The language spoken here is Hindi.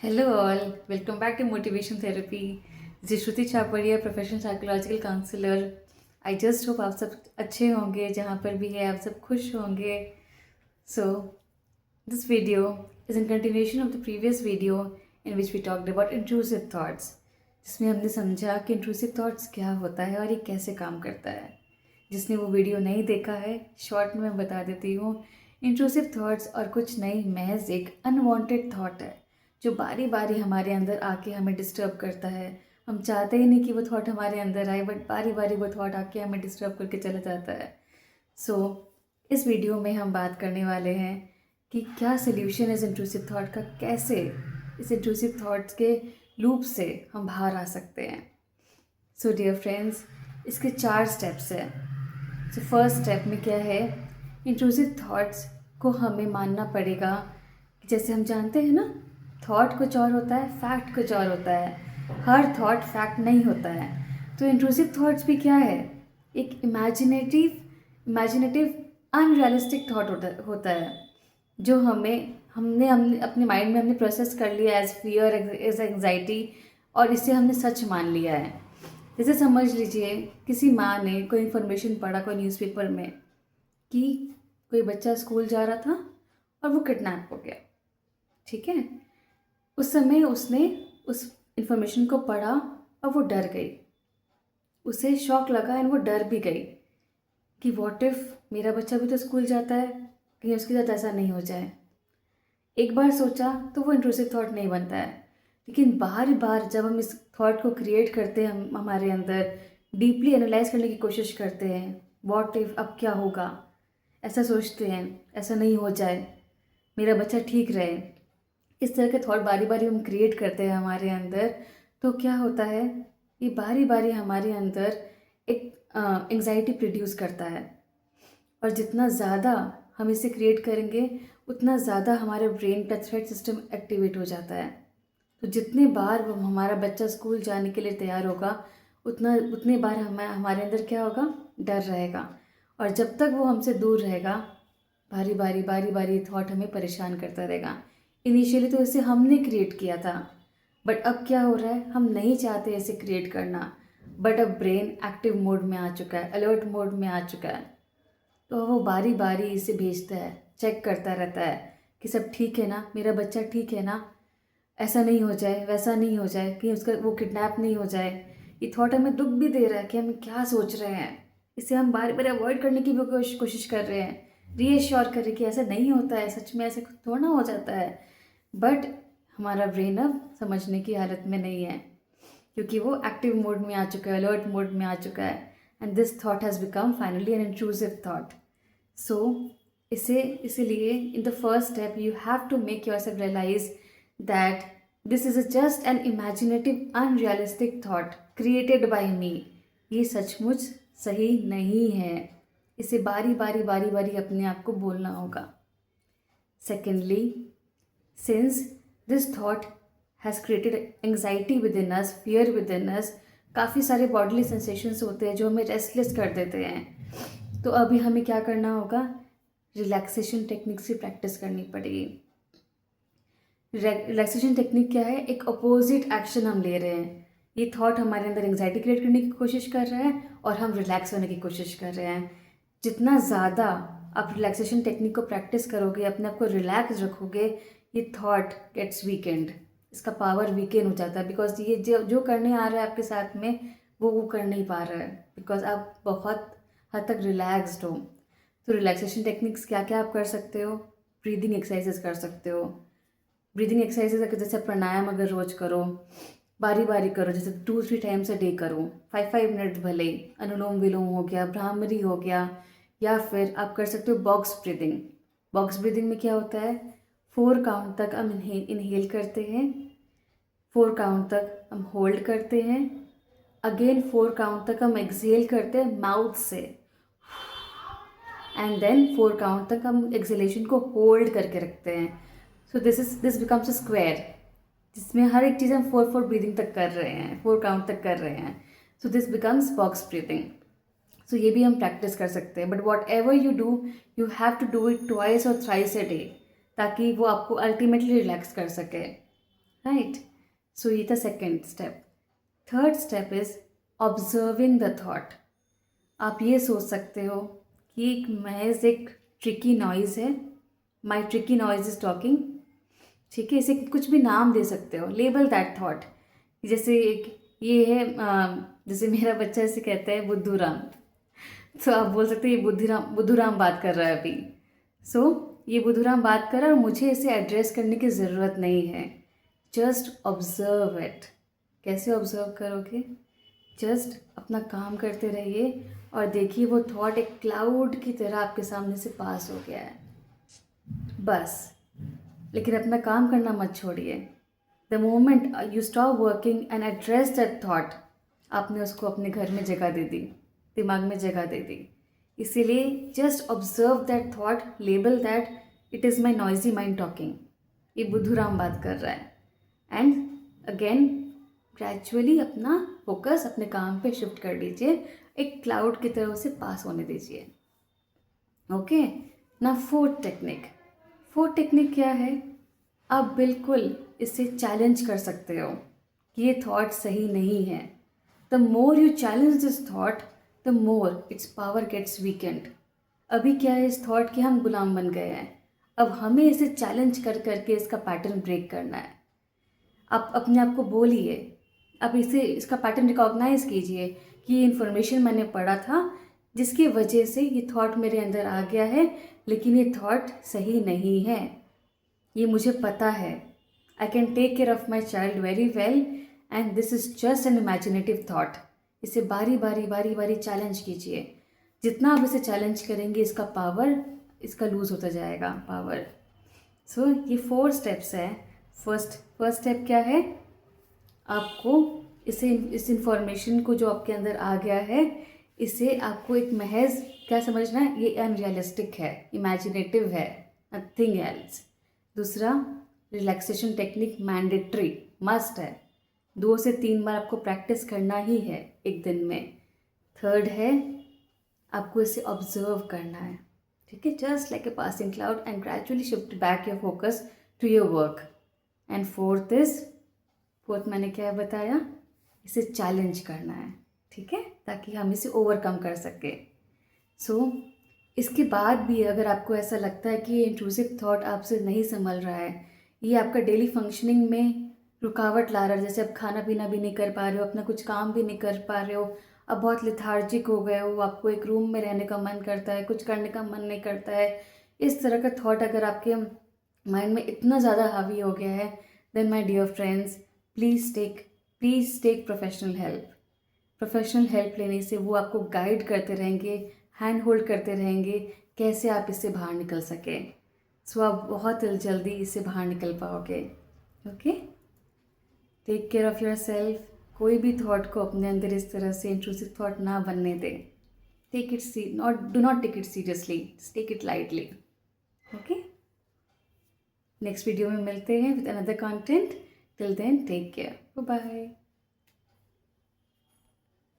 Hello all, welcome back to Motivation Therapy. This is Shruti Chhaparia, professional psychological counsellor. I just hope आप सब अच्छे होंगे, जहाँ पर भी है आप सब खुश होंगे. So this video is in continuation of the previous video in which we talked about intrusive thoughts, जिसमें हमने समझा कि इंट्रूसिव थॉट्स क्या होता है और ये कैसे काम करता है. जिसने वो वीडियो नहीं देखा है, शॉर्ट में मैं बता देती हूँ. इंट्रूसिव थॉट्स और कुछ नहीं, महज एक अनवांटेड थॉट है जो बारी बारी हमारे अंदर आके हमें डिस्टर्ब करता है. हम चाहते ही नहीं कि वो थॉट हमारे अंदर आए, बट बारी बारी वो थॉट आके हमें डिस्टर्ब करके चला जाता है. सो इस वीडियो में हम बात करने वाले हैं कि क्या सोल्यूशन इस इंट्रूसिव थॉट का, कैसे इस इंट्रूसिव थॉट्स के लूप से हम बाहर आ सकते हैं. सो डियर फ्रेंड्स, इसके 4 स्टेप्स हैं. सो फर्स्ट स्टेप में क्या है, इंट्रूसिव थॉट्स को हमें मानना पड़ेगा कि जैसे हम जानते हैं ना, थॉट कुछ और होता है, फैक्ट कुछ और होता है. हर थॉट फैक्ट नहीं होता है. तो इंट्रूसिव थॉट्स भी क्या है, एक इमेजिनेटिव अनरियलिस्टिक थॉट होता है जो हमने हमने अपने माइंड में हमने प्रोसेस कर लिया एज फियर, एज एंग्जाइटी, और इसे हमने सच मान लिया है. जैसे समझ लीजिए, किसी माँ ने कोई इन्फॉर्मेशन पढ़ा कोई न्यूज़पेपर में कि कोई बच्चा स्कूल जा रहा था और वो किडनैप हो गया. ठीक है. उस समय उसने उस इन्फॉर्मेशन को पढ़ा और वो डर गई. उसे शॉक लगा एंड वो डर भी गई कि व्हाट इफ़ मेरा बच्चा भी तो स्कूल जाता है, कहीं उसके साथ ऐसा नहीं हो जाए. एक बार सोचा तो वो इंट्रूसिव थॉट नहीं बनता है. लेकिन बार बार जब हम इस थॉट को क्रिएट करते हैं, हम हमारे अंदर डीपली एनालाइज करने की कोशिश करते हैं, व्हाट इफ़ अब क्या होगा, ऐसा सोचते हैं, ऐसा नहीं हो जाए, मेरा बच्चा ठीक रहे, इस तरह के थॉट बारी बारी हम क्रिएट करते हैं हमारे अंदर. तो क्या होता है, ये बारी बारी हमारे अंदर एक एंग्जाइटी प्रोड्यूस करता है. और जितना ज़्यादा हम इसे क्रिएट करेंगे, उतना ज़्यादा हमारे ब्रेन का थ्रेट सिस्टम एक्टिवेट हो जाता है. तो जितने बार वो हमारा बच्चा स्कूल जाने के लिए तैयार होगा, उतने बार हमारे अंदर क्या होगा, डर रहेगा. और जब तक वो हमसे दूर रहेगा, बारी बारी थॉट हमें परेशान करता रहेगा. इनिशियली तो इसे हमने क्रिएट किया था, बट अब क्या हो रहा है, हम नहीं चाहते इसे क्रिएट करना, बट अब ब्रेन एक्टिव मोड में आ चुका है, अलर्ट मोड में आ चुका है. तो वो बारी बारी इसे भेजता है, चेक करता रहता है कि सब ठीक है ना, मेरा बच्चा ठीक है ना, ऐसा नहीं हो जाए, वैसा नहीं हो जाए, कि उसका वो किडनैप नहीं हो जाए. ये थॉट हमें दुख भी दे रहा है कि हम क्या सोच रहे हैं. इसे हम बार बार अवॉइड करने की भी कोशिश कर रहे हैं, रीएश्योर करें कि ऐसा नहीं होता है, सच में ऐसे थोड़ा हो जाता है. बट हमारा ब्रेन अब समझने की हालत में नहीं है, क्योंकि वो एक्टिव मोड में आ चुका है, अलर्ट मोड में आ चुका है. And this thought has become finally an intrusive thought. So इसीलिए in the first step you have to make yourself realise that this is just an imaginative unrealistic thought created by me. ये सचमुच सही नहीं है. इसे बारी बारी अपने आप को बोलना होगा. Secondly, since this thought has created anxiety within us, fear within us, काफ़ी सारे बॉडीली सेंसेशंस होते हैं जो हमें रेस्टलेस कर देते हैं. तो अभी हमें क्या करना होगा, रिलैक्सेशन टेक्निक से प्रैक्टिस करनी पड़ेगी. रिलैक्सेशन टेक्निक क्या है, एक अपोजिट एक्शन हम ले रहे हैं. ये थॉट हमारे अंदर एंग्जाइटी क्रिएट करने की कोशिश कर रहा है और हम रिलैक्स होने की कोशिश कर रहे हैं. जितना ज़्यादा आप रिलैक्सेशन टेक्निक को प्रैक्टिस करोगे, अपने आप को रिलैक्स रखोगे, ये थॉट गेट्स वीकेंड, इसका पावर वीकेंड हो जाता है. बिकॉज ये जो करने आ रहा है आपके साथ में, वो कर नहीं पा रहा है, बिकॉज आप बहुत हद तक रिलैक्सड हो. तो रिलैक्सेशन टेक्निक्स क्या क्या आप कर सकते हो, ब्रीदिंग एक्सरसाइजेस कर सकते हो. ब्रीदिंग एक्सरसाइजेस अगर जैसे प्राणायाम अगर रोज़ करो, बारी बारी करो, जैसे 2-3 टाइम्स अ डे करो, 5-5 मिनट भले. अनुलोम विलोम हो गया, भ्रामरी हो गया, या फिर आप कर सकते हो बॉक्स ब्रीदिंग. बॉक्स ब्रीदिंग में क्या होता है, 4 काउंट तक हम इनहेल करते हैं, 4 काउंट तक हम होल्ड करते हैं, अगेन 4 काउंट तक हम एक्सहेल करते हैं माउथ से, एंड देन 4 काउंट तक हम एक्सहेलेशन को होल्ड करके रखते हैं. So this becomes a square, जिसमें हर एक चीज़ हम 4 ब्रीदिंग तक कर रहे हैं, 4 काउंट तक कर रहे हैं. So this becomes box breathing. So ये भी हम प्रैक्टिस कर सकते हैं. But whatever you do, you have to do it twice और थ्राइस अ डे, ताकि वो आपको अल्टीमेटली रिलैक्स कर सके. राइट. सो ये था second step. Third step is observing the thought. आप ये सोच सकते हो कि महज एक ट्रिकी नॉइज़ है. माई ट्रिकी नॉइज इज टॉकिंग. ठीक है, इसे कुछ भी नाम दे सकते हो. Label that thought. जैसे एक ये है, जैसे मेरा बच्चा इसे कहता है बुद्धू राम. तो आप बोल सकते हैं ये बुद्धू राम बात कर रहा है अभी. सो ये बुद्धू राम बात कर रहा है और मुझे इसे एड्रेस करने की ज़रूरत नहीं है. Just observe it. कैसे ऑब्जर्व करोगे? जस्ट अपना काम करते रहिए और देखिए वो थॉट एक क्लाउड की तरह आपके सामने से पास हो गया है. बस. लेकिन अपना काम करना मत छोड़िए. The moment you stop working and address that thought, आपने उसको अपने घर में जगह दे दी, दिमाग में जगह दे दी. इसीलिए just observe that thought, label that it is my noisy mind talking. ये बुद्धूराम बात कर रहा है. एंड अगेन ग्रेजुअली अपना फोकस अपने काम पे शिफ्ट कर लीजिए. एक क्लाउड की तरह उसे पास होने दीजिए. ओके. ना फोर्थ टेक्निक. फोर्थ टेक्निक क्या है? आप बिल्कुल इसे चैलेंज कर सकते हो कि ये थॉट सही नहीं है. The more you challenge this thought, the more its power gets weakened. अभी क्या है, इस थॉट के हम गुलाम बन गए हैं. अब हमें इसे चैलेंज कर करके इसका पैटर्न ब्रेक करना है. आप अपने आप को बोलिए, अब इसका पैटर्न रिकॉग्नाइज कीजिए कि ये इन्फॉर्मेशन मैंने पढ़ा था जिसकी वजह से ये थॉट मेरे अंदर आ गया है, लेकिन ये थॉट सही नहीं है. ये मुझे पता है. I can take care of my child very well and this is just an imaginative thought. इसे बारी बारी चैलेंज कीजिए. जितना आप इसे चैलेंज करेंगे इसका पावर, इसका लूज़ होता जाएगा पावर. सो ये 4 स्टेप्स है. फर्स्ट स्टेप क्या है? आपको इस इंफॉर्मेशन को जो आपके अंदर आ गया है, इसे आपको एक महज क्या समझना है, ये अनरियलिस्टिक है, इमेजिनेटिव है, नथिंग एल्स. दूसरा, रिलैक्सेशन टेक्निक मैंडेटरी, मस्ट है. 2 से 3 बार आपको प्रैक्टिस करना ही है एक दिन में. थर्ड है, आपको इसे ऑब्जर्व करना है. ठीक है, just like a passing cloud and gradually shift back your focus to your work. And fourth मैंने क्या बताया, इसे चैलेंज करना है. ठीक है, ताकि हम इसे ओवरकम कर सकें. सो इसके बाद भी अगर आपको ऐसा लगता है कि ये इंट्रूसिव थॉट आपसे नहीं संभल रहा है, ये आपका डेली फंक्शनिंग में रुकावट ला रहा है, जैसे आप खाना पीना भी नहीं कर पा रहे हो, अपना कुछ काम भी नहीं कर पा रहे हो, अब बहुत लेथार्जिक हो गए हो, आपको एक रूम में रहने का मन करता है, कुछ करने का मन नहीं करता है, इस तरह का थॉट अगर आपके माइंड में इतना ज़्यादा हावी हो गया है, then my dear friends, please take professional help. Professional help लेने से वो आपको गाइड करते रहेंगे, हैंड होल्ड करते रहेंगे कैसे आप इससे बाहर निकल सकें. सो आप बहुत जल्दी इससे बाहर निकल पाओगे. Okay, take care of yourself. कोई भी थॉट को अपने अंदर इस तरह से इंट्रूसिव थॉट ना बनने दें. Do not take it seriously, take it lightly. Okay, next video में मिलते हैं with another content. Till then take care. Bye bye.